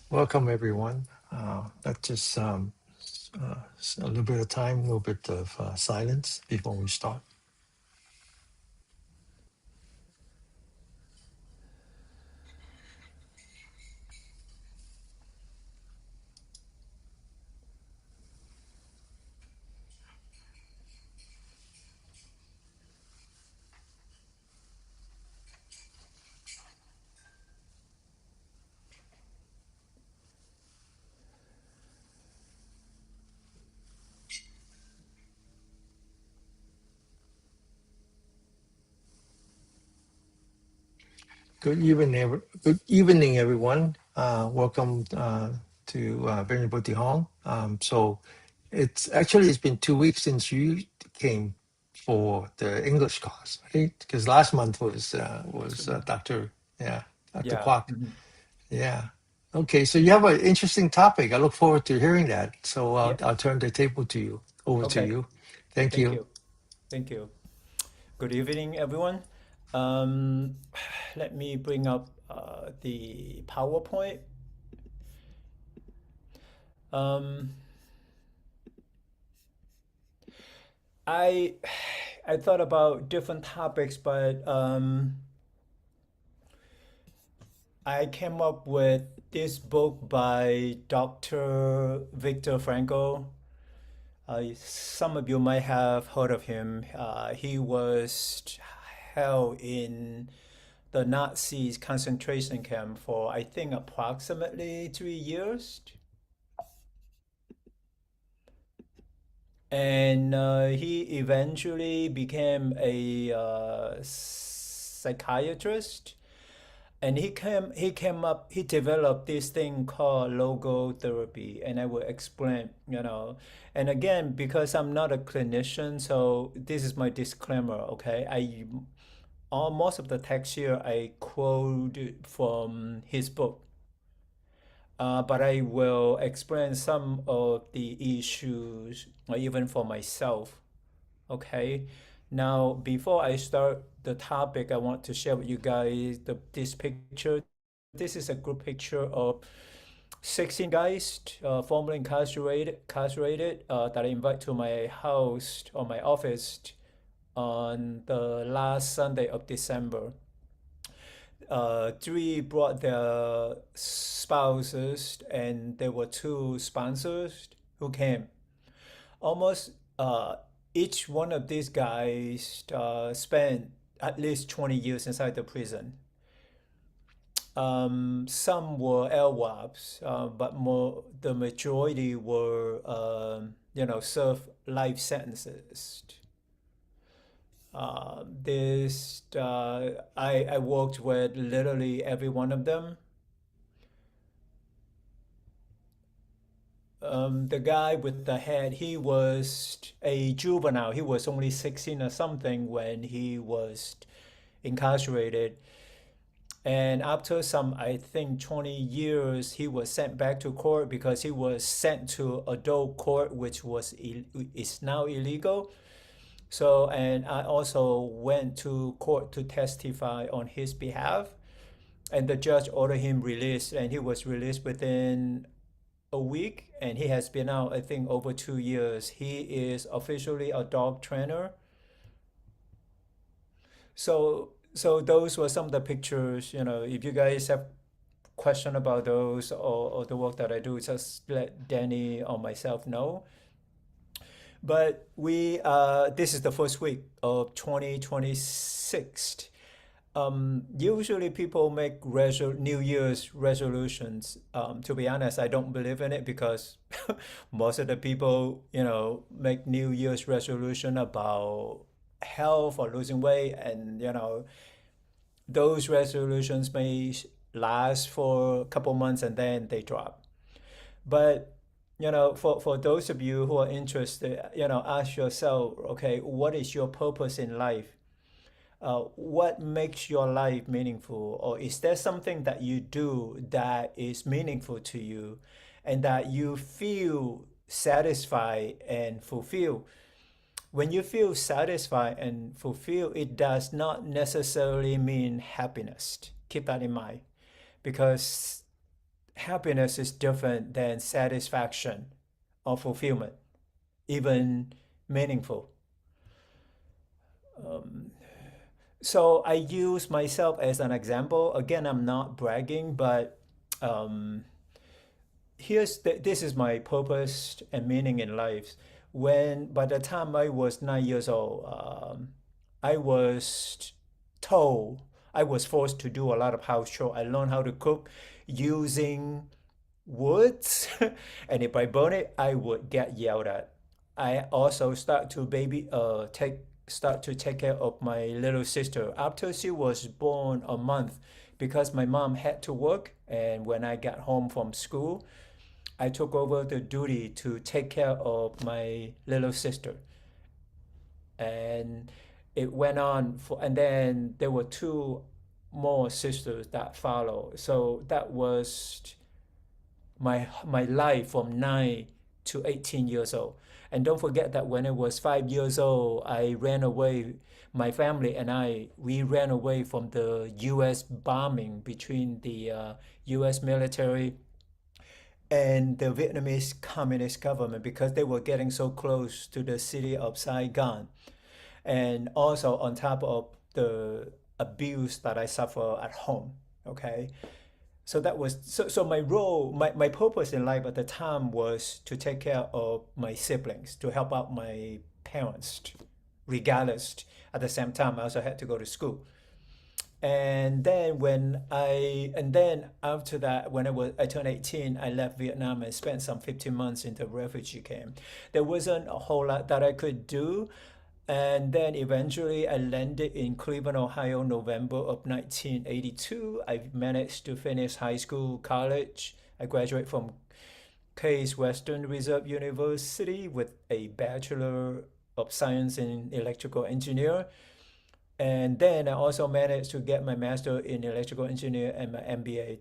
Welcome, everyone. Let's just a little bit of time, a little bit of silence before we start. Good evening, everyone. Welcome to Venerable De Hong. It's been 2 weeks since you came for the English class, right? Because last month was Dr. Yeah, Dr. Yeah. Kwok. Yeah. Okay, so you have an interesting topic. I look forward to hearing that. So Yeah. I'll turn the table over to Okay. you. Thank Thank you. you. Thank you. Good evening, everyone. Um, Let me bring up the PowerPoint. Um, I I thought about different topics, but I came up with this book by Dr. Viktor Frankl. Some of you might have heard of him. He was held in the Nazis concentration camp for, I think, approximately 3 years. And he eventually became a psychiatrist. And he developed this thing called logotherapy, and I will explain. And again, because I'm not a clinician, so this is my disclaimer, okay? Most of the text here I quote from his book, but I will explain some of the issues, even for myself. Okay. Now, before I start the topic, I want to share with you guys this picture. This is a group picture of 16 guys, formerly incarcerated, that I invite to my house or my office on the last Sunday of December. Three brought their spouses, and there were two sponsors who came. Almost each one of these guys spent at least 20 years inside the prison. Some were LWAPs, but the majority were, served life sentences. I worked with literally every one of them. The guy with the head, he was a juvenile. He was only 16 or something when he was incarcerated. And after some, I think, 20 years, he was sent back to court because he was sent to adult court, which is now illegal. So, and I also went to court to testify on his behalf. And the judge ordered him released, and he was released within a week, and he has been out, I think, over 2 years. He is officially a dog trainer. So those were some of the pictures. If you guys have question about those, or the work that I do, just let Danny or myself know. But this is the first week of 2026. Usually people make New Year's resolutions. To be honest, I don't believe in it because most of the people, make New Year's resolution about health or losing weight, and those resolutions may last for a couple months and then they drop. But for those of you who are interested, ask yourself, okay, what is your purpose in life? What makes your life meaningful? Or is there something that you do that is meaningful to you and that you feel satisfied and fulfilled? When you feel satisfied and fulfilled, it does not necessarily mean happiness. Keep that in mind, because happiness is different than satisfaction or fulfillment, even meaningful. So I use myself as an example. Again, I'm not bragging, but um, this is my purpose and meaning in life. When by the time I was 9 years old, I was told I was forced to do a lot of house chore. I learned how to cook using woods, and if I burn it, I would get yelled at. I also start to take care of my little sister after she was born a month, because my mom had to work, and when I got home from school, I took over the duty to take care of my little sister. And it went on for, and then there were two more sisters that followed. So that was my life from 9 to 18 years old. And don't forget that when I was 5 years old, I ran away. My family and we ran away from the U.S. bombing between the U.S. military and the Vietnamese Communist government, because they were getting so close to the city of Saigon. And also on top of the abuse that I suffer at home. Okay. So that was so my role, my purpose in life at the time was to take care of my siblings, to help out my parents, regardless. At the same time, I also had to go to school. And then after that, when I turned 18, I left Vietnam and spent some 15 months in the refugee camp. There wasn't a whole lot that I could do. And then eventually I landed in Cleveland, Ohio, November of 1982. I managed to finish high school, college. I graduated from Case Western Reserve University with a Bachelor of Science in Electrical Engineer. And then I also managed to get my Master in Electrical Engineer and my MBA.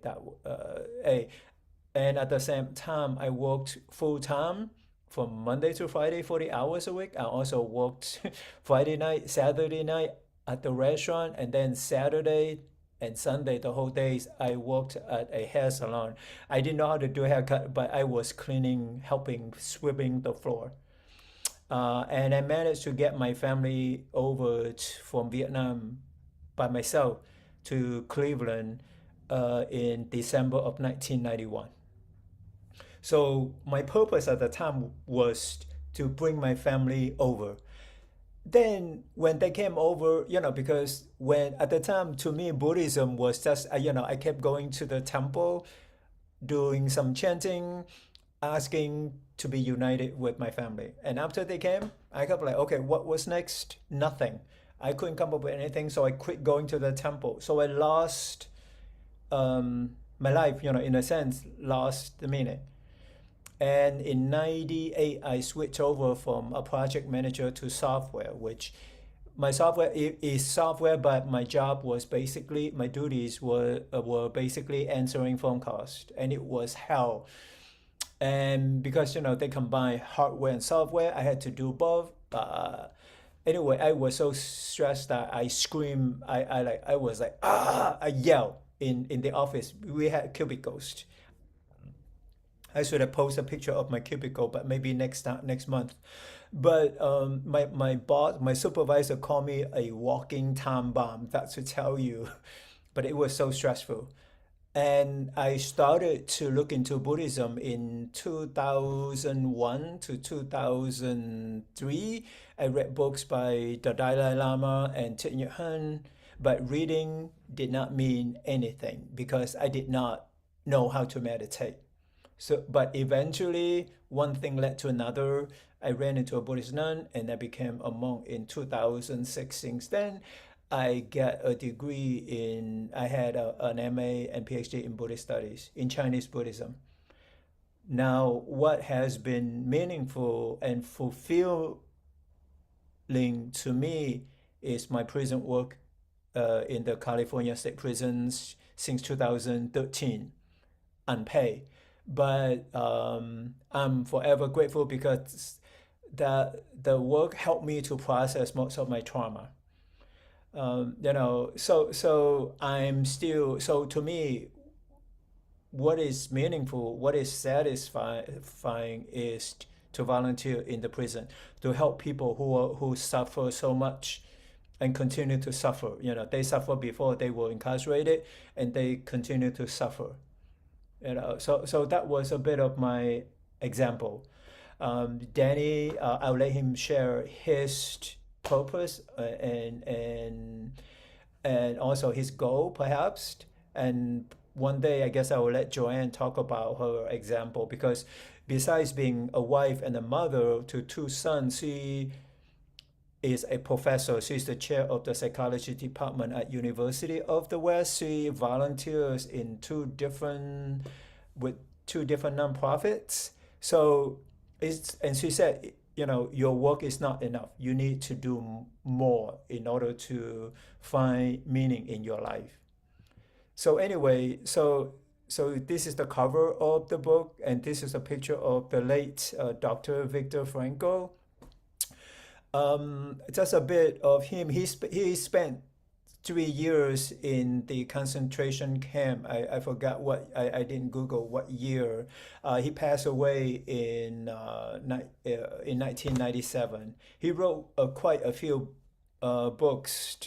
And at the same time, I worked full time from Monday to Friday, 40 hours a week. I also worked Friday night, Saturday night at the restaurant, and then Saturday and Sunday, the whole days, I worked at a hair salon. I didn't know how to do a haircut, but I was cleaning, helping, sweeping the floor. And I managed to get my family over from Vietnam by myself to Cleveland in December of 1991. So my purpose at the time was to bring my family over. Then when they came over, because when at the time to me Buddhism was just, I kept going to the temple, doing some chanting, asking to be united with my family. And after they came, I kept like, okay, what was next? Nothing. I couldn't come up with anything, so I quit going to the temple. So I lost my life, in a sense, lost the meaning. And in 98, I switched over from a project manager to software, which my software is software, but my job was basically, my duties were basically answering phone calls, and it was hell. And because, they combine hardware and software, I had to do both. Anyway, I was so stressed that I screamed. I was like, I yelled in the office. We had cubicles. I should have posted a picture of my cubicle, but maybe next month. But my boss, my supervisor, called me a walking time bomb. That's to tell you. But it was so stressful. And I started to look into Buddhism in 2001 to 2003. I read books by the Dalai Lama and Thich Nhat Hanh, but reading did not mean anything because I did not know how to meditate. So, but eventually, one thing led to another. I ran into a Buddhist nun and I became a monk in 2006. Since then, I got a degree I had an MA and PhD in Buddhist studies, in Chinese Buddhism. Now, what has been meaningful and fulfilling to me is my prison work in the California state prisons since 2013, unpaid. But I'm forever grateful because the work helped me to process most of my trauma. So I'm still, so to me, what is meaningful, what is satisfying is to volunteer in the prison to help people who suffer so much and continue to suffer. They suffer before they were incarcerated, and they continue to suffer. So that was a bit of my example. Danny, I'll let him share his purpose and also his goal, perhaps. And one day, I guess I will let Joanne talk about her example, because besides being a wife and a mother to two sons, she is a professor. She's the chair of the psychology department at University of the West. She volunteers in two different nonprofits. So and she said, your work is not enough. You need to do more in order to find meaning in your life. So anyway, so this is the cover of the book, and this is a picture of the late Dr. Viktor Frankl. Just a bit of him. He spent 3 years in the concentration camp. I forgot I didn't Google what year. He passed away in 1997. He wrote quite a few books.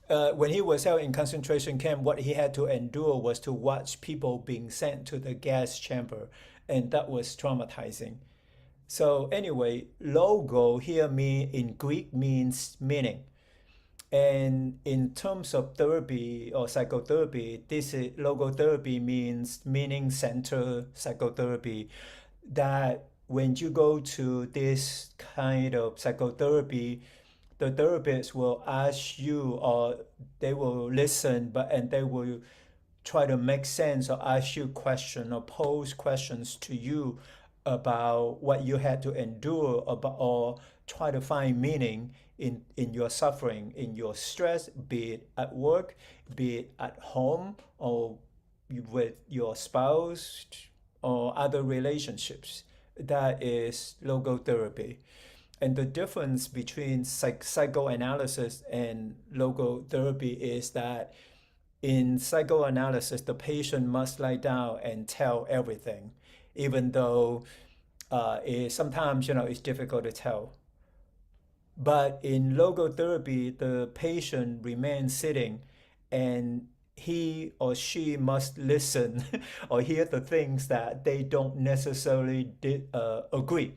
When he was held in concentration camp, what he had to endure was to watch people being sent to the gas chamber, and that was traumatizing. So anyway, logo here in Greek means meaning. And in terms of therapy or psychotherapy, this is logotherapy means meaning-centered psychotherapy. That when you go to this kind of psychotherapy, the therapist will ask you, or they will listen, and they will try to make sense or ask you questions or pose questions to you about what you had to endure, or try to find meaning in your suffering, in your stress, be it at work, be it at home, or with your spouse, or other relationships. That is logotherapy. And the difference between psychoanalysis and logotherapy is that in psychoanalysis, the patient must lie down and tell everything, even though sometimes it's difficult to tell. But in logotherapy, the patient remains sitting, and he or she must listen or hear the things that they don't necessarily agree.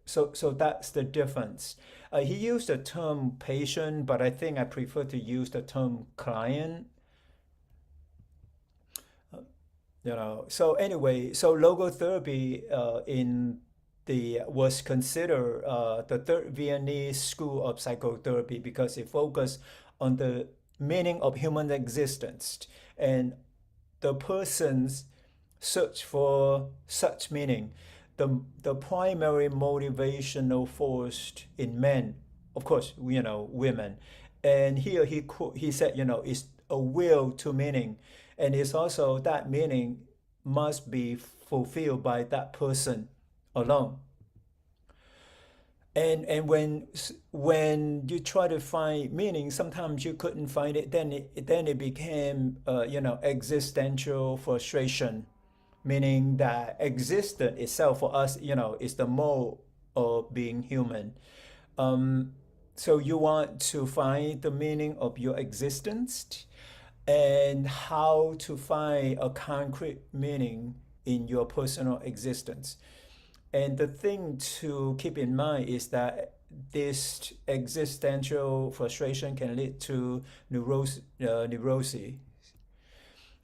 So that's the difference. He used the term patient, but I think I prefer to use the term client. So anyway, so logotherapy was considered the third Viennese school of psychotherapy, because it focused on the meaning of human existence and the person's search for such meaning. The primary motivational force in men, of course, women. And here he said, it's a will to meaning. And it's also that meaning must be fulfilled by that person alone. And when you try to find meaning, sometimes you couldn't find it. Then it became existential frustration, meaning that existence itself for us is the mode of being human. So you want to find the meaning of your existence, and how to find a concrete meaning in your personal existence. And the thing to keep in mind is that this existential frustration can lead to neurosis.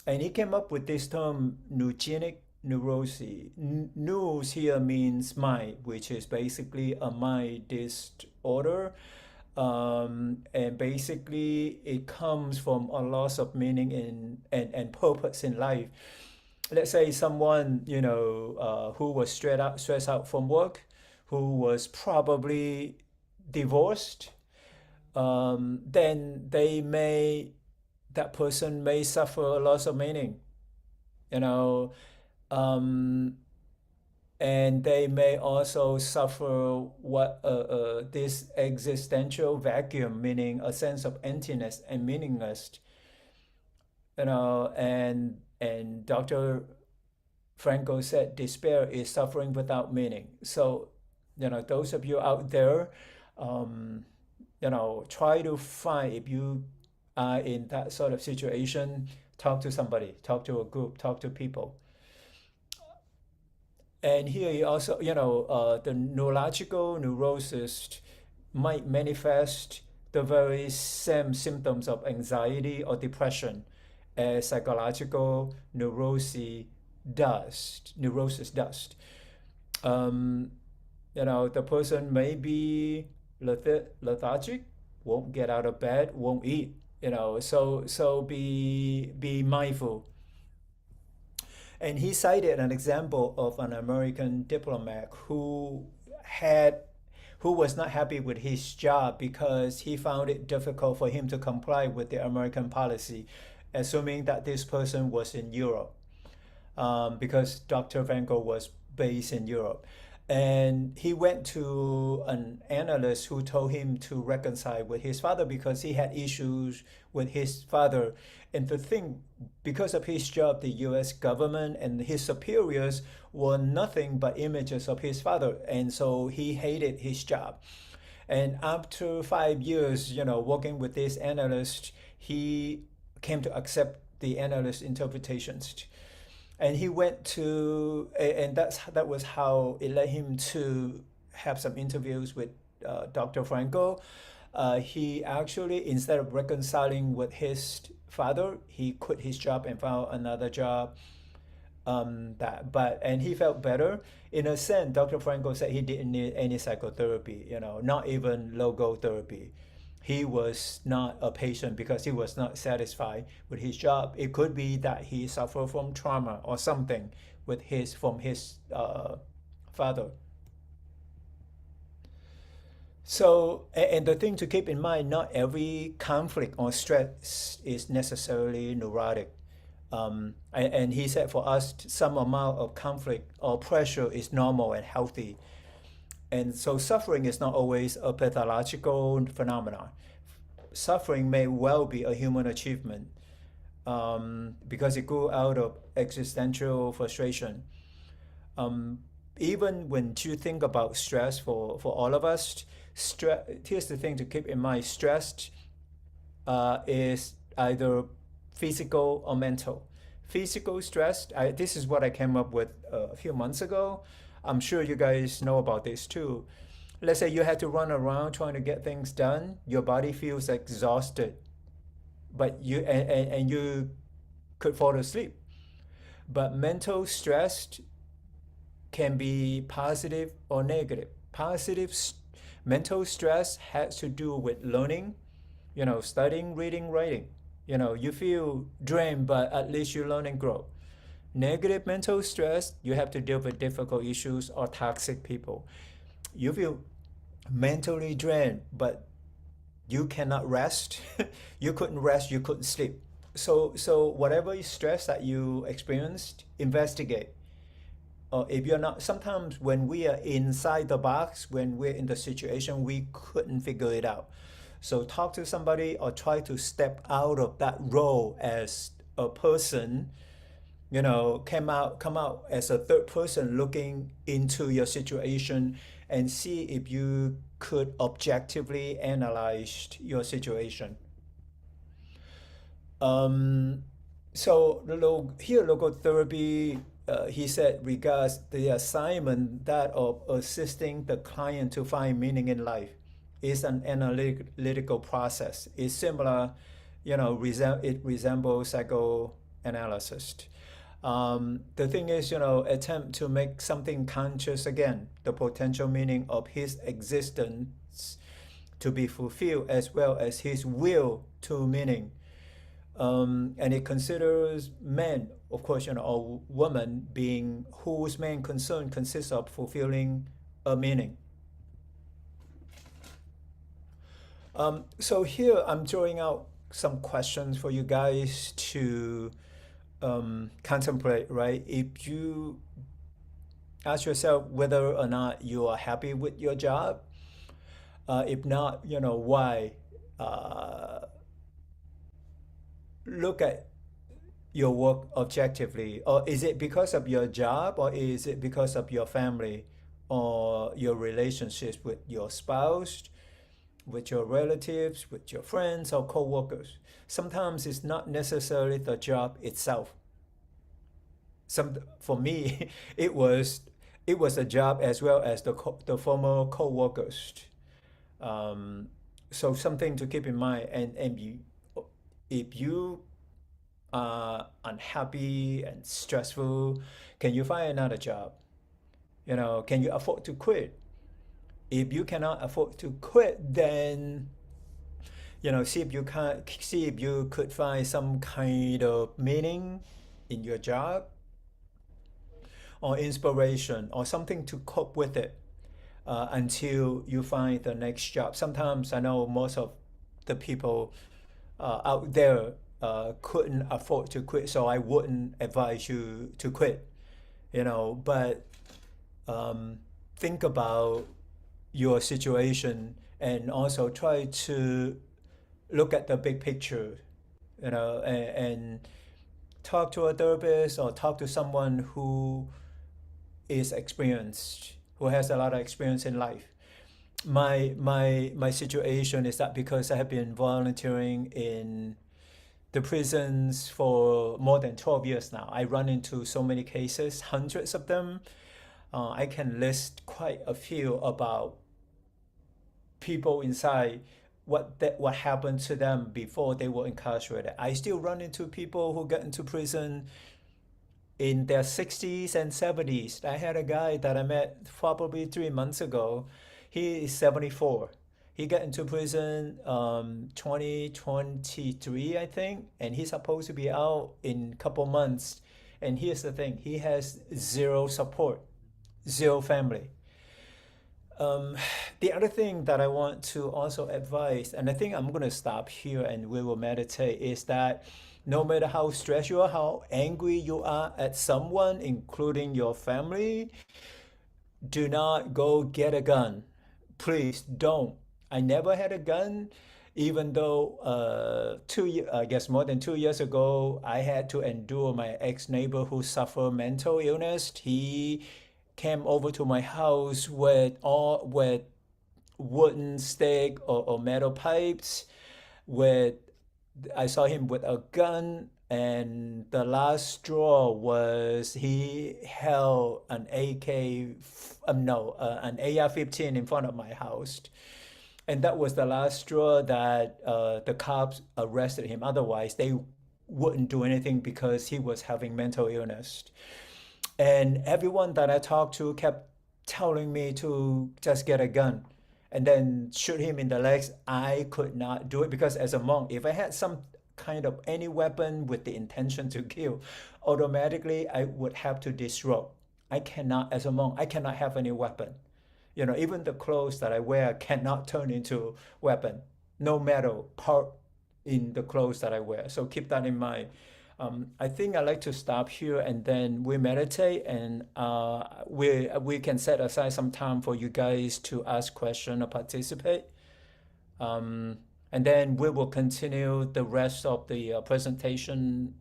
And he came up with this term, neurogenic neurosis. Nous here means mind, which is basically a mind disorder. And basically it comes from a loss of meaning and purpose in life. Let's say someone who was stressed out from work, who was probably divorced, then that person may suffer a loss of meaning, and they may also suffer this existential vacuum, meaning a sense of emptiness and meaningless. and Dr. Franco said despair is suffering without meaning. So, those of you out there, um, try to find, if you are in that sort of situation, talk to somebody, talk to a group, talk to people. And here you also, the neurological neurosis might manifest the very same symptoms of anxiety or depression as psychological neurosis does. Um, the person may be lethargic, won't get out of bed, won't eat. So be mindful. And he cited an example of an American diplomat who was not happy with his job because he found it difficult for him to comply with the American policy, assuming that this person was in Europe, because Dr. Van Gogh was based in Europe. And he went to an analyst who told him to reconcile with his father because he had issues with his father. And the thing, because of his job, the US government and his superiors were nothing but images of his father. And so he hated his job. And after 5 years, working with this analyst, he came to accept the analyst's interpretations. And he went to, and that was how it led him to have some interviews with Dr. Franco. He actually, instead of reconciling with his father, he quit his job and found another job. And he felt better. In a sense, Dr. Franco said he didn't need any psychotherapy, not even logotherapy. He was not a patient because he was not satisfied with his job. It could be that he suffered from trauma or something from his father. So, and the thing to keep in mind, not every conflict or stress is necessarily neurotic. And he said for us, some amount of conflict or pressure is normal and healthy. And so suffering is not always a pathological phenomenon. Suffering may well be a human achievement, because it grew out of existential frustration. Um, Even when you think about stress for all of us, here's the thing to keep in mind: stress is either physical or mental. Physical stress, this is what I came up with a few months ago. I'm sure you guys know about this too. Let's say you had to run around trying to get things done, your body feels exhausted, but and you could fall asleep. But mental stress can be positive or negative. Mental stress has to do with learning, studying, reading, writing. You feel drained, but at least you learn and grow. Negative mental stress, you have to deal with difficult issues or toxic people. You feel mentally drained, but you cannot rest. You couldn't rest, you couldn't sleep. So whatever stress that you experienced, investigate. Or if you're not, sometimes when we are inside the box, when we're in the situation, we couldn't figure it out. So talk to somebody or try to step out of that role as a person, come out as a third person looking into your situation and see if you could objectively analyze your situation. So here logotherapy, he said, regards the assignment that of assisting the client to find meaning in life is an analytical process. It's similar, it resembles psychoanalysis. The thing is, attempt to make something conscious again, the potential meaning of his existence to be fulfilled, as well as his will to meaning. And it considers men, of course, or woman being whose main concern consists of fulfilling a meaning. So here I'm throwing out some questions for you guys to contemplate, right? If you ask yourself whether or not you are happy with your job, if not, why? Look at your work objectively? Or is it because of your job, or is it because of your family, or your relationships with your spouse, with your relatives, with your friends or co-workers? Sometimes it's not necessarily the job itself. For me, it was it was a job as well as the former co-workers. Um, so something to keep in mind. And if you are unhappy and stressful, can you find another job? Can you afford to quit? If you cannot afford to quit, then see if you could find some kind of meaning in your job, or inspiration, or something to cope with it, until you find the next job. Sometimes I know most of the people out there couldn't afford to quit, so I wouldn't advise you to quit. But think about your situation, and also try to look at the big picture, and talk to a therapist, or talk to someone who is experienced, who has a lot of experience in life. My situation is that because I have been volunteering in the prisons for more than 12 years now, I run into so many cases, hundreds of them. I can list quite a few about people inside, what happened to them before they were incarcerated. I still run into people who get into prison in their 60s and 70s. I had a guy that I met probably 3 months ago. He is 74. He got into prison 2023, I think, and he's supposed to be out in a couple months. And here's the thing, he has zero support, zero family. Um, the other thing that I want to also advise, and I think I'm going to stop here and we will meditate, is that no matter how stressed you are, how angry you are at someone, including your family, do not go get a gun. Please don't. I never had a gun, even though I guess more than 2 years ago, I had to endure my ex-neighbor who suffered mental illness. He came over to my house with wooden stick, or metal pipes. With I saw him with a gun, and the last straw was he held an AK, no, an AR-15 in front of my house, and that was the last straw that the cops arrested him. Otherwise, they wouldn't do anything because he was having mental illness. And everyone that I talked to kept telling me to just get a gun and then shoot him in the legs. I could not do it because as a monk, if I had some kind of any weapon with the intention to kill, automatically I would have to disrobe. I cannot, as a monk, I cannot have any weapon. Even the clothes that I wear cannot turn into weapon. No metal part in the clothes that I wear. So keep that in mind. I think I'd like to stop here, and then we meditate, and we can set aside some time for you guys to ask questions or participate. And then we will continue the rest of the presentation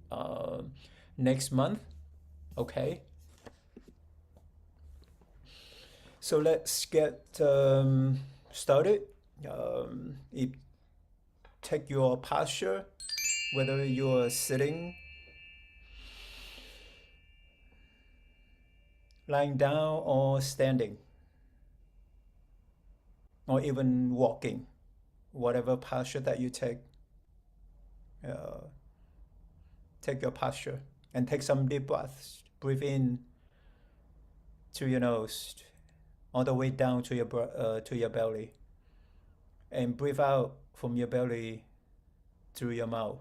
next month. Okay. So let's get started. Take your posture, whether you're sitting, lying down, or standing, or even walking, whatever posture that you take. Uh, Take your posture and take some deep breaths. Breathe in to your nose, all the way down to your belly, and breathe out from your belly through your mouth.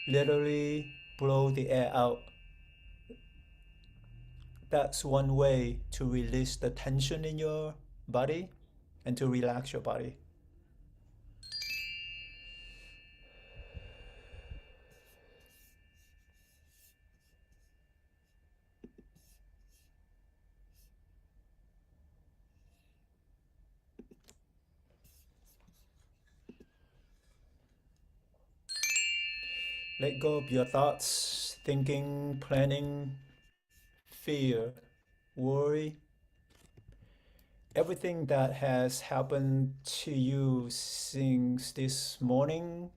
Literally blow the air out. That's one way to release the tension in your body and to relax your body. Let go of your thoughts, thinking, planning, fear, worry, everything that has happened to you since this morning,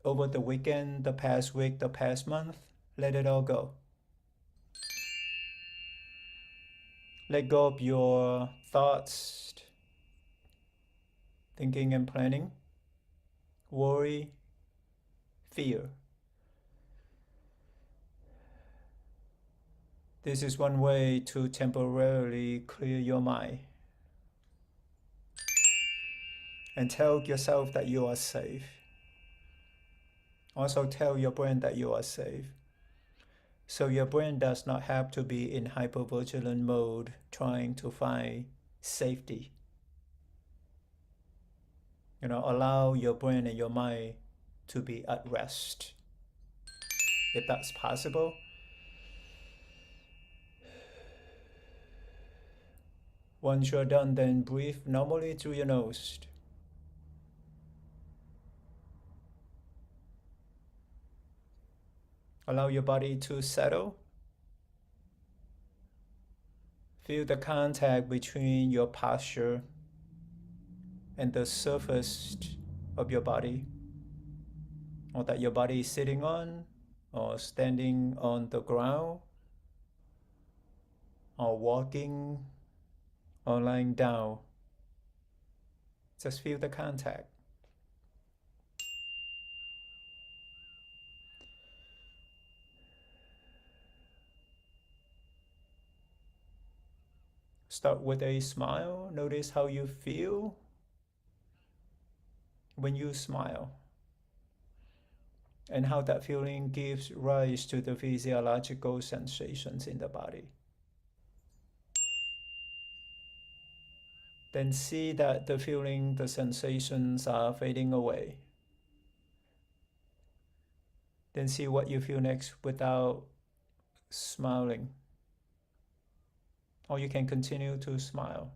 over the weekend, the past week, the past month, let it all go. Let go of your thoughts, thinking and planning, worry, fear. This is one way to temporarily clear your mind and tell yourself that you are safe. Also tell your brain that you are safe. So your brain does not have to be in hypervigilant mode trying to find safety. Allow your brain and your mind to be at rest. If that's possible, once you're done, then breathe normally through your nose. Allow your body to settle. Feel the contact between your posture and the surface of your body, or that your body is sitting on, or standing on the ground, or walking, or lying down. Just feel the contact. Start with a smile. Notice how you feel when you smile, and how that feeling gives rise to the physiological sensations in the body. Then see that the feeling, the sensations are fading away. Then see what you feel next without smiling. Or you can continue to smile.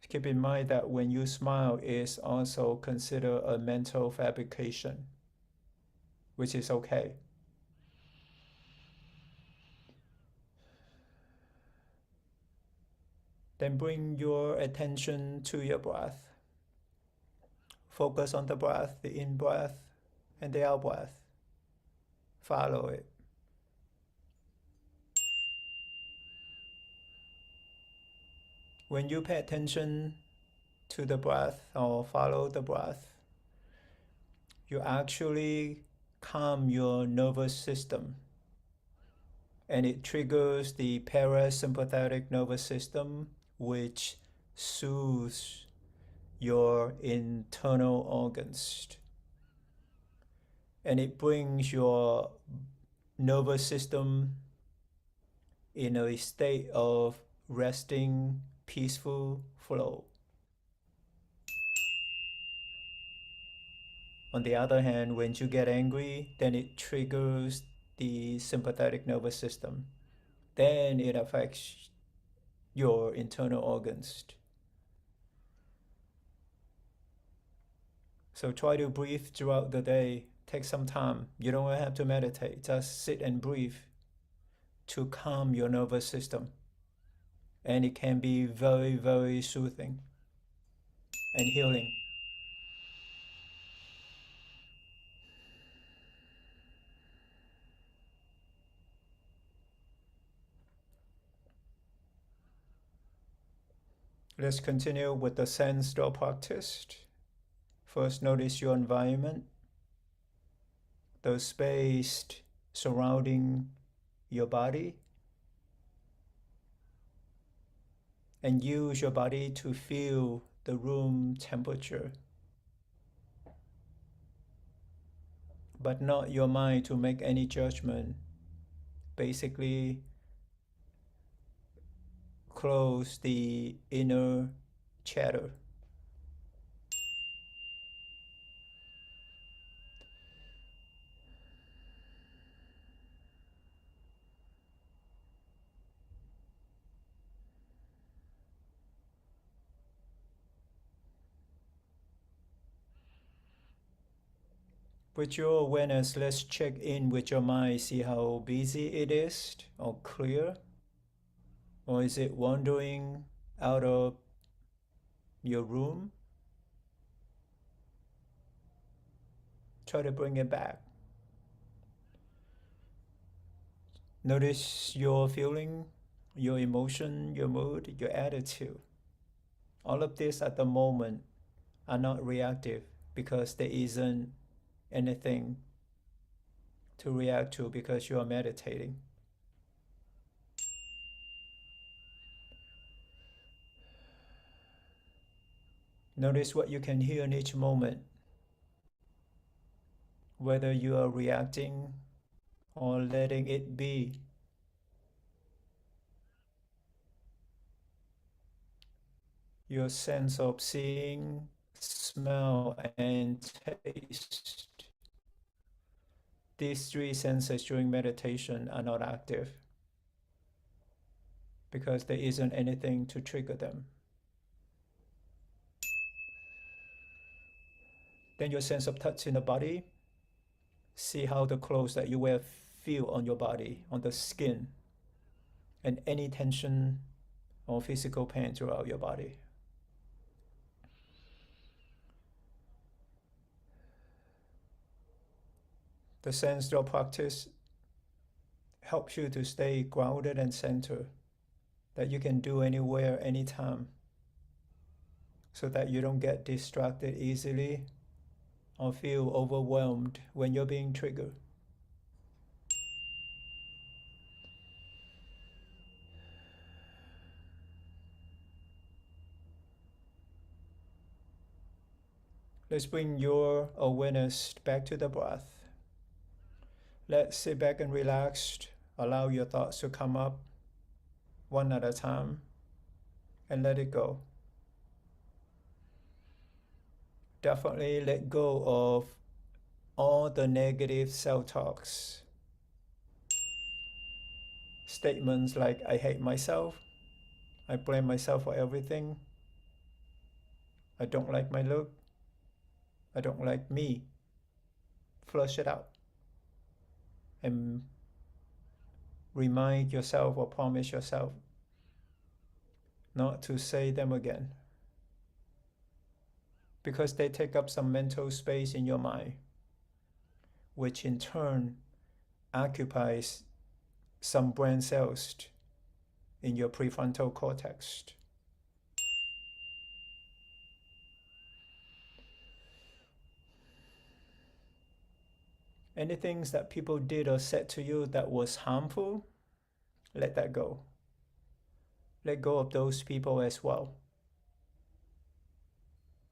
Keep in mind that when you smile, is also considered a mental fabrication, which is okay. Then bring your attention to your breath. Focus on the breath, the in-breath and the out-breath. Follow it. When you pay attention to the breath or follow the breath, you actually calm your nervous system, and it triggers the parasympathetic nervous system, which soothes your internal organs, and it brings your nervous system in a state of resting, peaceful flow. On the other hand, when you get angry, then it triggers the sympathetic nervous system. Then it affects your internal organs. So try to breathe throughout the day. Take some time. You don't have to meditate. Just sit and breathe to calm your nervous system. And it can be very, very soothing and healing. Let's continue with the sense door practice. First, notice your environment, the space surrounding your body, and use your body to feel the room temperature, but not your mind to make any judgment. Basically, close the inner chatter. With your awareness, let's check in with your mind, see how busy it is or clear, or is it wandering out of your room? Try to bring it back. Notice your feeling, your emotion, your mood, your attitude. All of this at the moment are not reactive because there isn't anything to react to because you are meditating. Notice what you can hear in each moment, whether you are reacting or letting it be. Your sense of seeing, smell, and taste. These three senses during meditation are not active because there isn't anything to trigger them. Then your sense of touch in the body. See how the clothes that you wear feel on your body, on the skin, and any tension or physical pain throughout your body. The sense your practice helps you to stay grounded and centered, that you can do anywhere, anytime, so that you don't get distracted easily or feel overwhelmed when you're being triggered. Let's bring your awareness back to the breath. Let's sit back and relax. Allow your thoughts to come up one at a time and let it go. Definitely let go of all the negative self-talks. Statements like, I hate myself, I blame myself for everything, I don't like my look, I don't like me. Flush it out and remind yourself or promise yourself not to say them again, because they take up some mental space in your mind, which in turn occupies some brain cells in your prefrontal cortex. Anything that people did or said to you that was harmful, let that go. Let go of those people as well.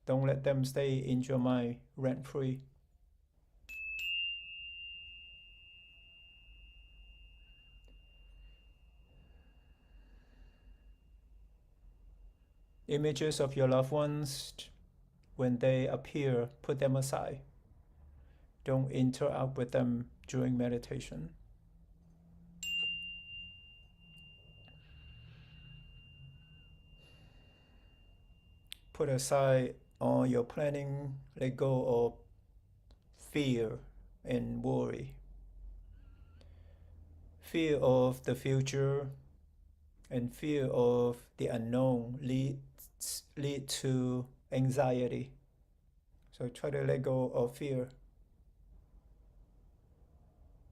Don't let them stay in your mind rent-free. Images of your loved ones, when they appear, put them aside. Don't interact with them during meditation. Put aside all your planning, let go of fear and worry. Fear of the future and fear of the unknown lead to anxiety. So try to let go of fear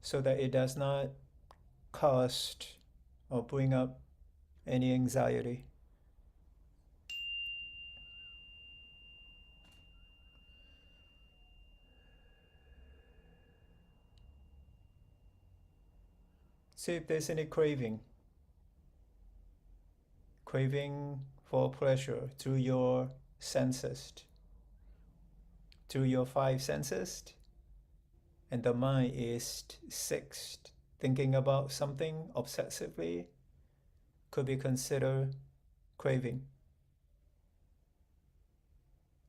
so that it does not cause or bring up any anxiety. See if there's any craving for pleasure through your senses, through your five senses, and the mind is sixth. Thinking about something obsessively could be considered craving.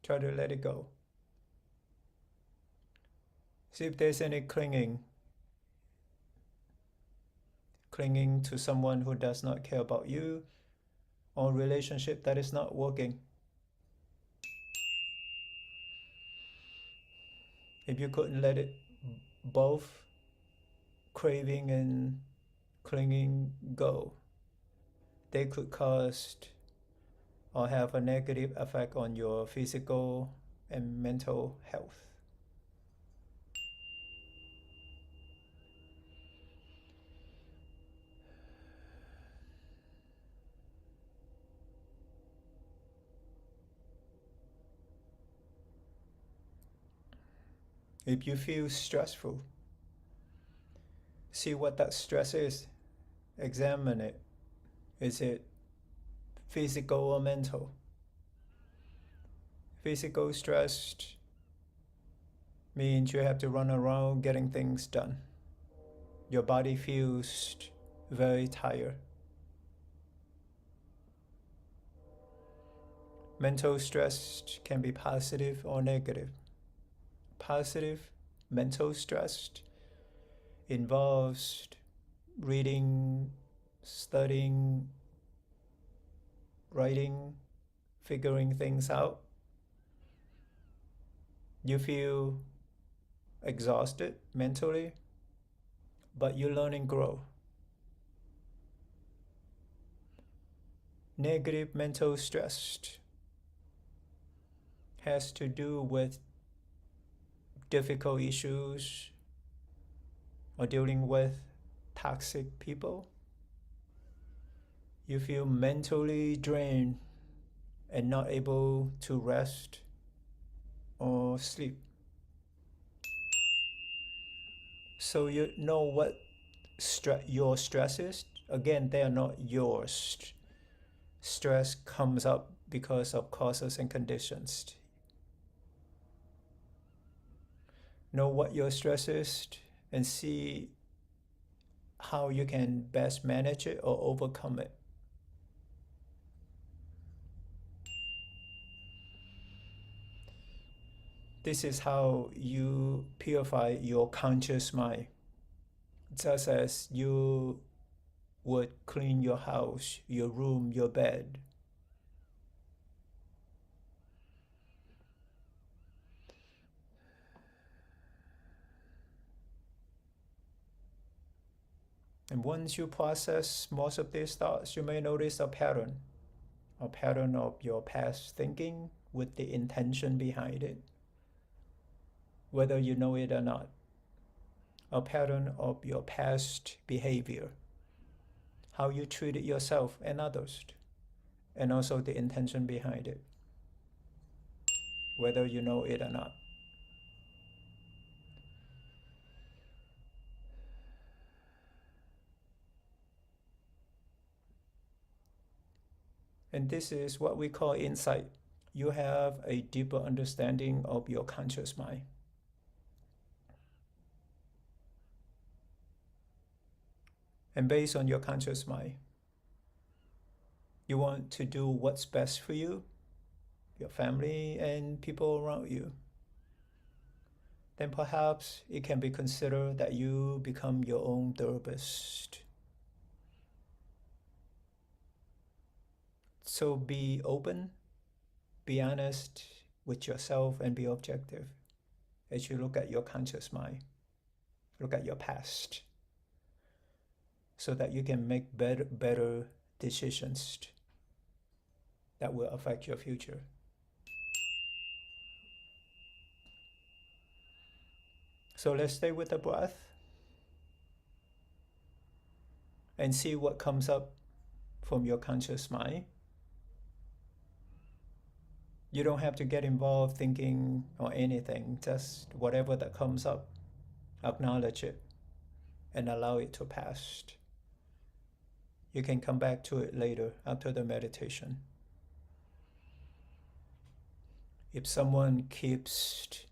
Try to let it go. See if there's any clinging to someone who does not care about you, or relationship that is not working. If you couldn't let it both craving and clinging go, they could cause or have a negative effect on your physical and mental health. If you feel stressful, see what that stress is. Examine it. Is it physical or mental? Physical stress means you have to run around getting things done. Your body feels very tired. Mental stress can be positive or negative. Positive mental stress involves reading, studying, writing, figuring things out. You feel exhausted mentally, but you learn and grow. Negative mental stress has to do with difficult issues or dealing with toxic people. You feel mentally drained and not able to rest or sleep. So you know what your stress is. Again, they are not yours. Stress comes up because of causes and conditions. Know what your stress is and see how you can best manage it or overcome it. This is how you purify your conscious mind, just as you would clean your house, your room, your bed. And once you process most of these thoughts, you may notice a pattern of your past thinking with the intention behind it, whether you know it or not. A pattern of your past behavior, how you treated yourself and others, and also the intention behind it, whether you know it or not. And this is what we call insight. You have a deeper understanding of your conscious mind. And based on your conscious mind, you want to do what's best for you, your family, and people around you. Then perhaps it can be considered that you become your own therapist. So be open, be honest with yourself, and be objective as you look at your conscious mind, look at your past, so that you can make better decisions that will affect your future. So let's stay with the breath and see what comes up from your conscious mind. You don't have to get involved thinking or anything, just whatever that comes up, acknowledge it and allow it to pass. You can come back to it later after the meditation. If someone keeps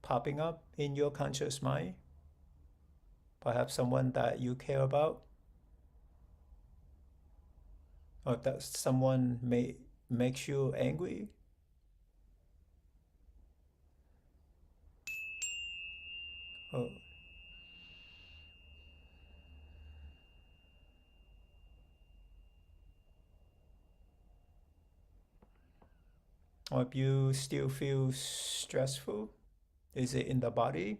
popping up in your conscious mind, perhaps someone that you care about, or that someone makes you angry, or if you still feel stressful, Is it in the body?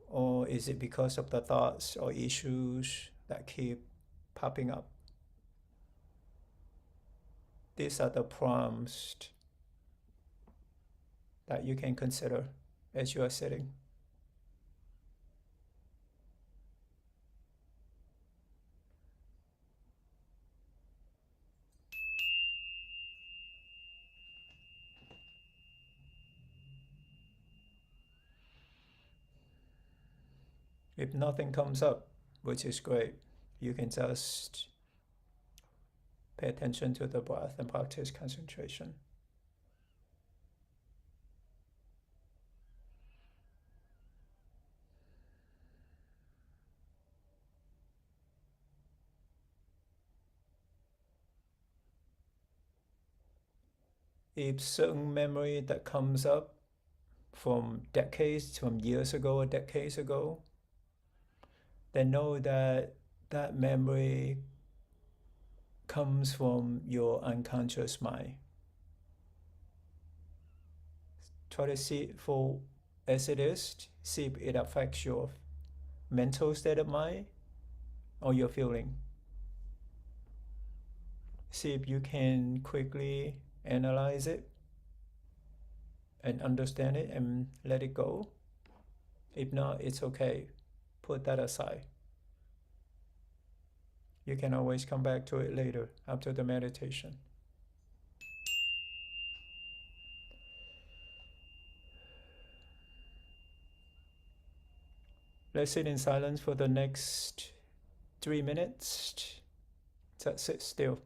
Or is it because of the thoughts or issues that keep popping up? These are the prompts that you can consider as you are sitting. If nothing comes up, which is great, you can just pay attention to the breath and practice concentration. If certain memory that comes up from decades, from years ago or decades ago, then know that that memory comes from your unconscious mind. Try to see it for as it is, see if it affects your mental state of mind or your feeling. See if you can quickly analyze it and understand it and let it go. If not, it's okay. Put that aside. You can always come back to it later after the meditation. Let's sit in silence for the next 3 minutes. Just sit still.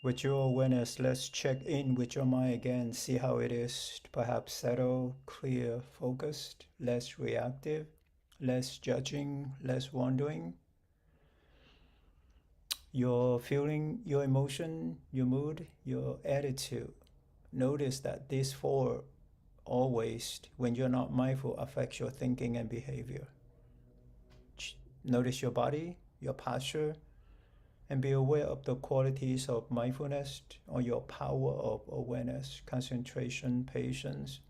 With your awareness, let's check in with your mind again, see how it is. Perhaps settled, clear, focused, less reactive, less judging, less wandering. Your feeling, your emotion, your mood, your attitude. Notice that these four always, when you're not mindful, affects your thinking and behavior. Notice your body, your posture, and be aware of the qualities of mindfulness or your power of awareness, concentration, patience,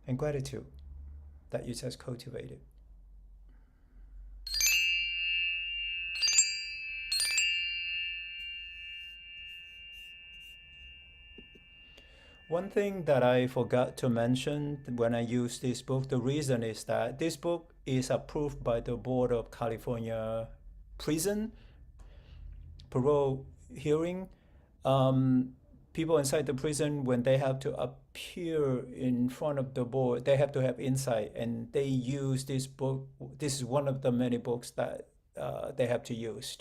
and gratitude that you just cultivated. One thing that I forgot to mention when I use this book, the reason is that this book is approved by the Board of California Prison Parole Hearing. People inside the prison, when they have to appear in front of the board, they have to have insight, and they use this book. This is one of the many books that they have to use.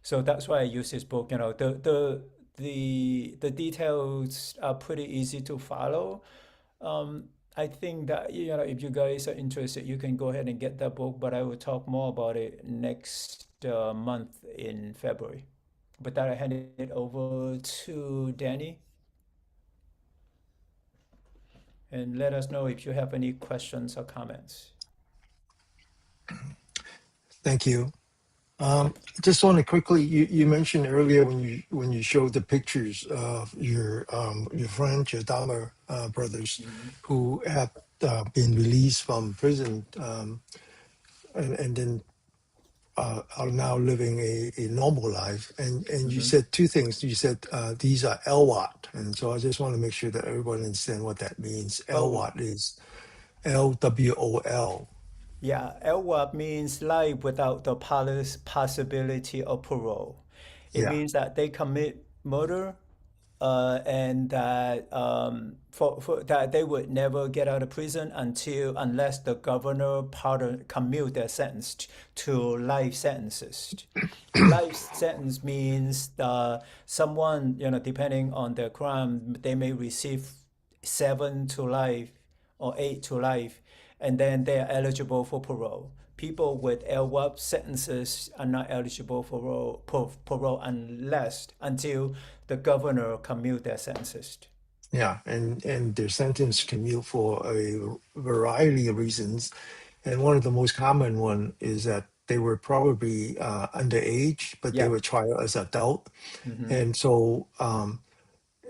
So that's why I use this book. You know, the details are pretty easy to follow. I think that, you know, if you guys are interested, you can go ahead and get that book. But I will talk more about it next month in February. But that I hand it over to Danny, and let us know if you have any questions or comments. Thank you. Just want to quickly, you mentioned earlier when you showed the pictures of your friends, your Dharma brothers, Mhm. who have been released from prison, and then are now living a normal life. And you Mhm. said two things. You said these are LWAT, and so I just want to make sure that everyone understands what that means. Oh, LWAT is LWOL. yeah, LWAP means life without the possibility of parole. It Yeah, means that they commit murder, and that for that they would never get out of prison unless the governor commute their sentence to life sentences. Life sentence means someone, you know, depending on their crime, they may receive 7 to life or 8 to life, and then they are eligible for parole. People with LWAP sentences are not eligible for parole unless until the governor commute their sentences. yeah, and their sentence commute for a variety of reasons, and one of the most common one is that they were probably underage, but they Yeah. were tried as adult, Mm-hmm. and so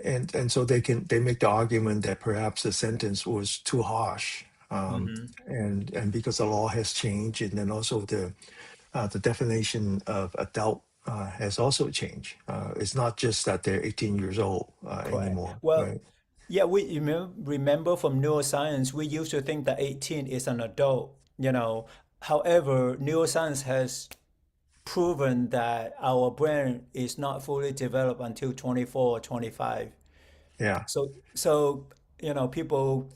and so they make the argument that perhaps the sentence was too harsh, Mm-hmm. and because the law has changed, and then also the definition of adult has also changed. It's not just that they're 18 years old Correct. anymore, Well, right? yeah, we remember from neuroscience, we used to think that 18 is an adult, you know. However, neuroscience has proven that our brain is not fully developed until 24 or 25. Yeah, So, you know, people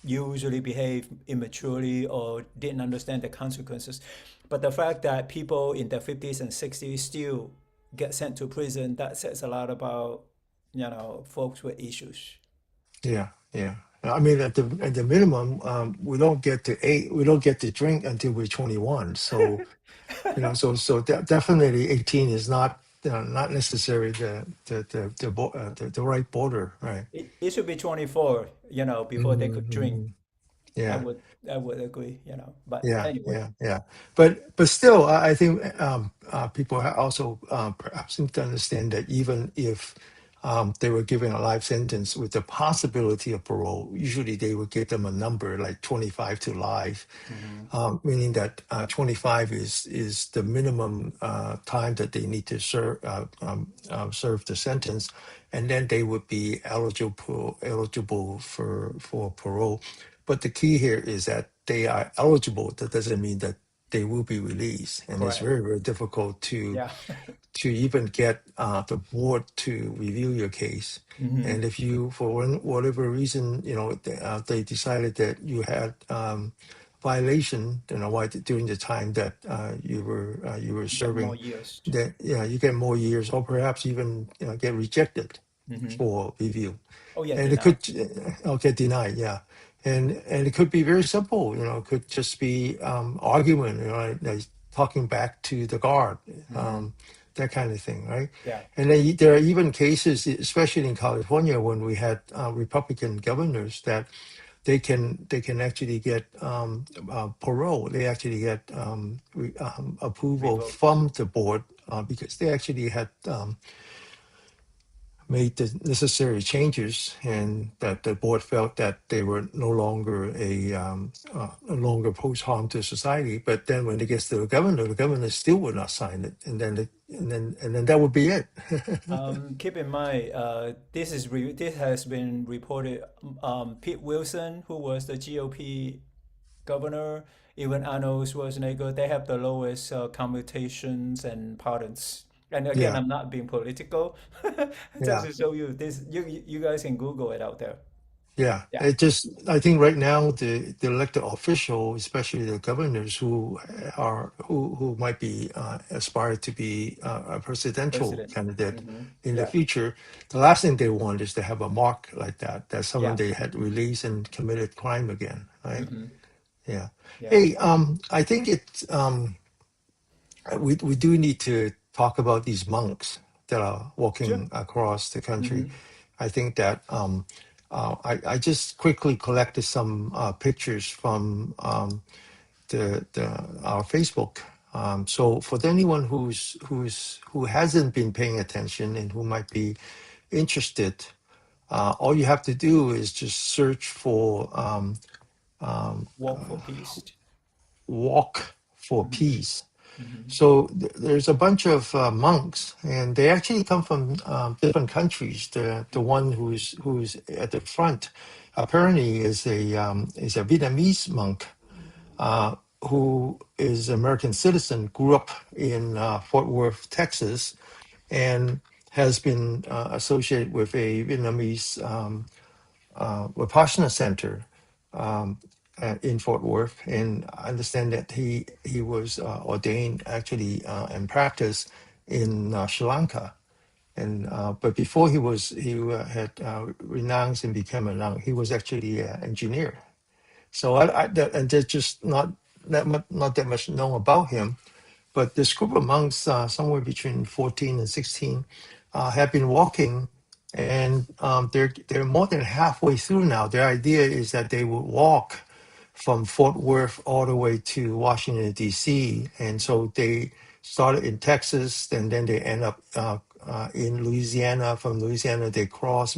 usually behave immaturely or didn't understand the consequences. But the fact that people in their 50s and 60s still get sent to prison, that says a lot about, you know, folks with issues. yeah, yeah. I mean, at the minimum, we don't get to drink until we're 21. So definitely 18 is not necessarily the right border, right? It should be 24, you know, before they could drink. Mhm. I Yeah. would I would agree, you know. But Yeah, anyway. yeah, yeah. But still, I think people also perhaps need to understand that even if they were given a life sentence with the possibility of parole, usually they would give them a number like 25 to life, Hmm. meaning that 25 is the minimum time that they need to serve the sentence, and then they would be eligible for parole. But the key here is that they are eligible. That doesn't mean that they will be released, and it's Correct. very, very difficult Yeah. to even get the board to review your case. Hmm. And if you, for whatever reason, they decided that you had violation, during the time that you were Get more serving, years. that yeah, you get more years, or perhaps even get rejected Hmm. for review, Oh yeah, and it denied. could get denied. Yeah, and it could be very simple. It could just be argument. Like talking back to the guard. Hmm. Um, that kind of thing, right? Yeah. And then there are even cases, especially in California, when we had Republican governors, that they can actually get parole. They actually get approval Revoked. from the board because they actually had made the necessary changes, and that the board felt that they were no longer no longer pose harm to society. But then when it gets to the governor still would not sign it, and then that would be it. Keep in mind, this has been reported. Pete Wilson, who was the GOP governor, even Arnold Schwarzenegger, they have the lowest commutations and pardons. And again, Yeah, I'm not being political, just yeah. to show you this. You guys can Google it out there. Yeah, Yeah, it just, I think right now the elected official, especially the governors who might be aspired to be a presidential president. candidate Hmm. in the Yeah, future, the last thing they want is to have a mark like that, that someone yeah, they had released and committed crime again, right? hmm, Yeah. yeah. Hey, I think we do need to talk about these monks that are Sure. walking across the country. Hmm. I think that I just quickly collected some pictures from our Facebook. So for anyone who hasn't been paying attention and who might be interested, all you have to do is just search for Walk for peace. "Walk for Hmm. Peace." Hmm. So there's a bunch of monks, and they actually come from different countries. The one who's at the front apparently is a Vietnamese monk uh, who is American citizen, grew up in Fort Worth, Texas, and has been associated with a Vietnamese Vipassana center um, in Fort Worth, and I understand that he was ordained actually and practiced in Sri Lanka. And but before had renounced and became a monk, he was actually an engineer. So and there's just not that much known about him. But this group of monks, somewhere between 14 and 16, have been walking, and they're more than halfway through now. Their idea is that they would walk from Fort Worth all the way to Washington D.C. And so they started in Texas, and then they end up in Louisiana. From Louisiana, they cross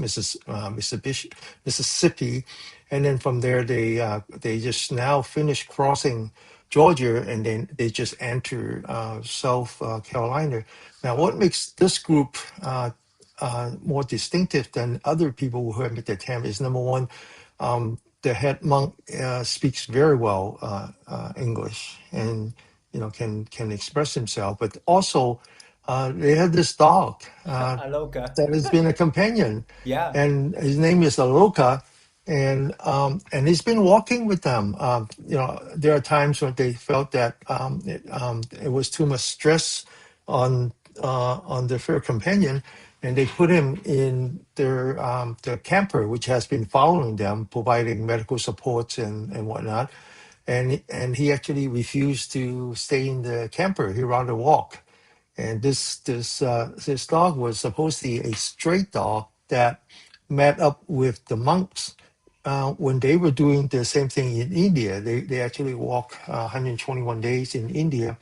Mississippi, and then from there they just now finished crossing Georgia, and then they just enter South Carolina. Now, what makes this group more distinctive than other people who have made the attempt is, number one, the head monk speaks very well English, and can express himself. But also, they have this dog Aloka. that has been a companion, Yeah, and his name is Aloka, and he's been walking with them. There are times when they felt that it was too much stress on the fur companion, and they put him in their camper, which has been following them, providing medical supports and whatnot. And he actually refused to stay in the camper. He rather walk. And this dog was supposed to be a stray dog that met up with the monks when they were doing the same thing in India. They actually walked 121 days in India,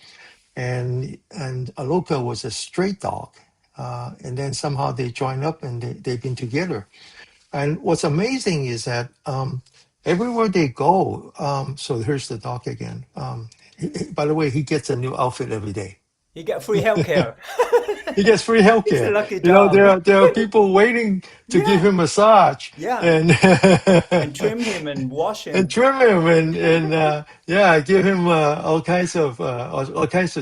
and Aloka was a stray dog. And then somehow they joined up, and they've been together. And what's amazing is that everywhere they go, so here's the dog again. By the way, he gets a new outfit every day. he got free healthcare. He gets free He's a healthcare. lucky dog. There are people waiting to give Yeah, him massage yeah. and And trim him and wash and him. trim him and yeah, give him all kinds of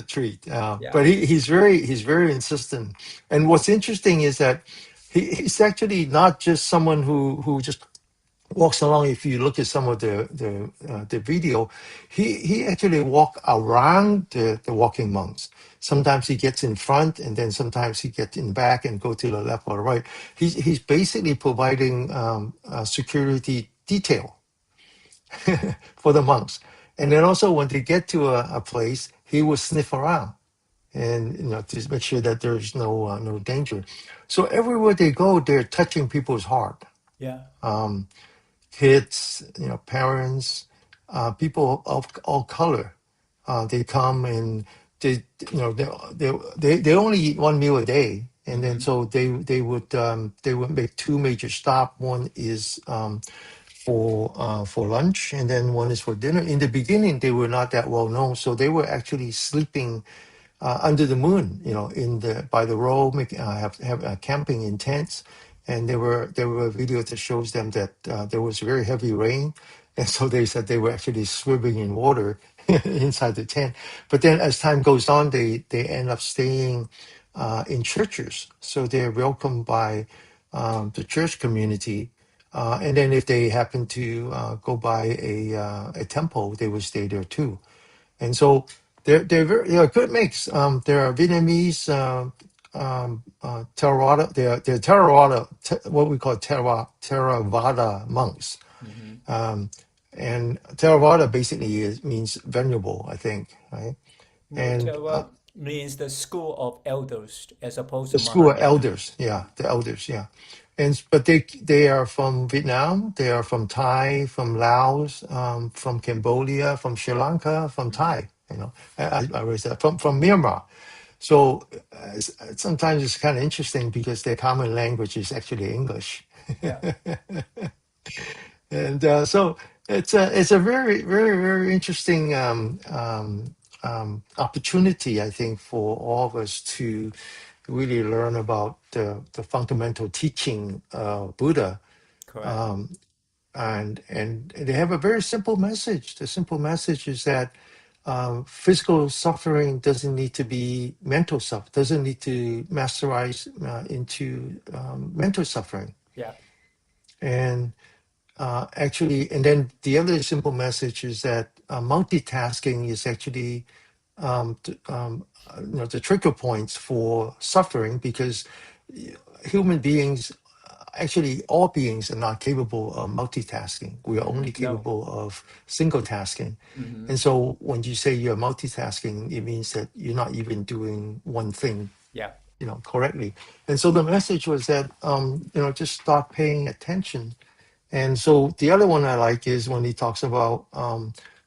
treat. Yeah. But he's very insistent. And what's interesting is that he's actually not just someone who just walks along. If you look at some of the video, he actually walk around the walking monks. Sometimes he gets in front, and then sometimes he gets in back and go to the left or right. He's basically providing security detail for the monks. And then also when they get to a place, he will sniff around and to make sure that there's no danger. So everywhere they go, they're touching people's heart. Yeah. Um, Kids, parents, people of all color. They come and they, they only eat one meal a day, and then Mm-hmm. so they would make two major stops. One is for lunch, and then one is for dinner. In the beginning, they were not that well known, so they were actually sleeping under the moon, in the by the road, have camping in tents, and there were videos that shows them that there was very heavy rain, and so they said they were actually swimming in water inside the tent. But then as time goes on, they end up staying in churches, so they're welcomed by the church community. And then if they happen to go by a temple, they would stay there too. And so they're a good mix. There are Vietnamese Theravada. They're Theravada, what we call Theravada monks. Mm-hmm. Um, and Theravada basically means venerable, I think, right? No, And Teva means the school of elders as opposed to the school of Mahayana. elders, yeah, the elders, yeah. And but they are from Vietnam, they are from Thai, from Laos, from Cambodia, from Sri Lanka, from Mm-hmm. Thai. I raised that from Myanmar. So sometimes it's kind of interesting because their common language is actually English, Yeah. and so it's a very very very interesting opportunity, I think, for all of us to really learn about the fundamental teaching of Buddha. Correct. Um, and they have a very simple message. The simple message is that physical suffering doesn't need to be mental suffering, doesn't need to masterize into mental suffering. Yeah. And actually, and then the other simple message is that multitasking is actually the trigger points for suffering, because human beings, actually all beings, are not capable of multitasking. We are Mm-hmm. only No. capable of single tasking. Mm-hmm. And so when you say you're multitasking, it means that you're not even doing one thing Yeah. correctly. And so the message was that just start paying attention. And so the other one I like is when he talks about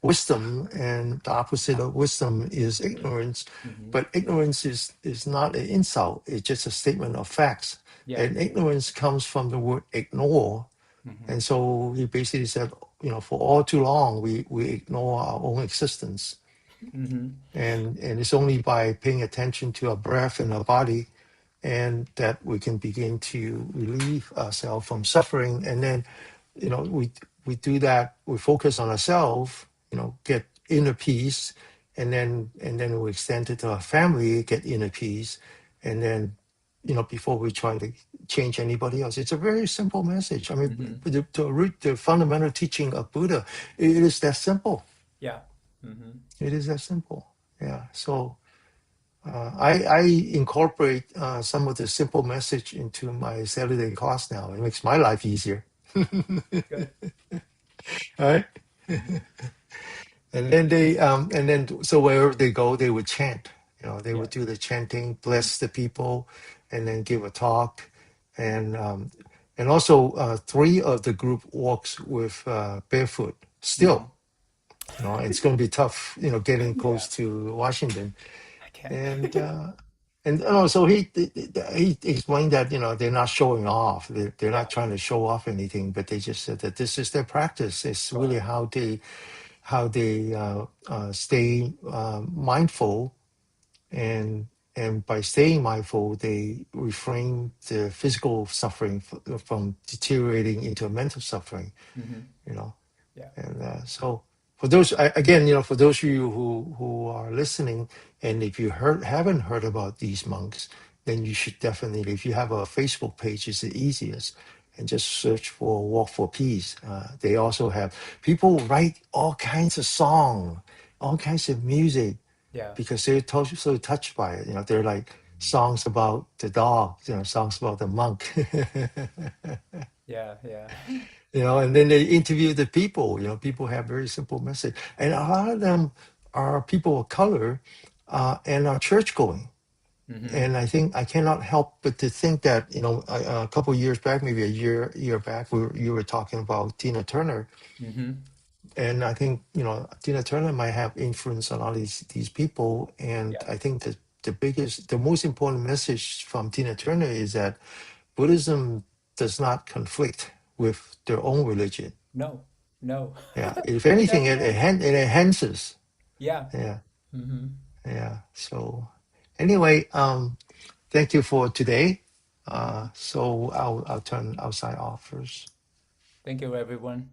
wisdom, and the opposite of wisdom is ignorance. Mm-hmm. But ignorance is not an insult; it's just a statement of facts. Yeah. And ignorance comes from the word ignore. Mm-hmm. And so he basically said, for all too long we ignore our own existence, Mm-hmm. and it's only by paying attention to our breath and our body, and that we can begin to relieve ourselves from suffering. And then we do that, we focus on ourselves, get inner peace, and then we extend it to our family, get inner peace, and then before we try to change anybody else. It's a very simple message. I mean, Mm-hmm. the root, the fundamental teaching of Buddha, it is that simple. Yeah. Mm-hmm. It is that simple. Yeah. So I incorporate some of the simple message into my Saturday class now. It makes my life easier. Good. Right? Mm-hmm. And then so wherever they go, they would chant. They Yeah. would do the chanting, bless the people, and then give a talk. And also three of the group walks with barefoot Mm-hmm. still. It's going to be tough, getting Yeah. close to Washington. I can. And so he explained that they're not showing off. They're Yeah. not trying to show off anything, but they just said that this is their practice. It's really Correct. how they stay mindful, and by staying mindful, they refrain the physical suffering from deteriorating into mental suffering. Mm-hmm. You know, Yeah. and so for those, again, for those of you who are listening, and if you haven't heard about these monks, then you should definitely, if you have a Facebook page, it's the easiest, and just search for Walk for Peace. They also have people write all kinds of song, all kinds of music, Yeah. because they're so touched by it. They're like songs about the dog, songs about the monk. Yeah. Yeah. And then they interview the people. People have very simple message, and a lot of them are people of color, and are church going. Mm-hmm. And I think I cannot help but to think that, a couple of years back, maybe a year back, you were talking about Tina Turner. Mm-hmm. And I think, Tina Turner might have influence on all these people. And Yeah. I think that the most important message from Tina Turner is that Buddhism does not conflict with their own religion. No. No. Yeah. If anything, That's it, right. it enhances. Yeah. Yeah. Mm-hmm. Yeah. So anyway, thank you for today. So I'll sign off first. Thank you, everyone.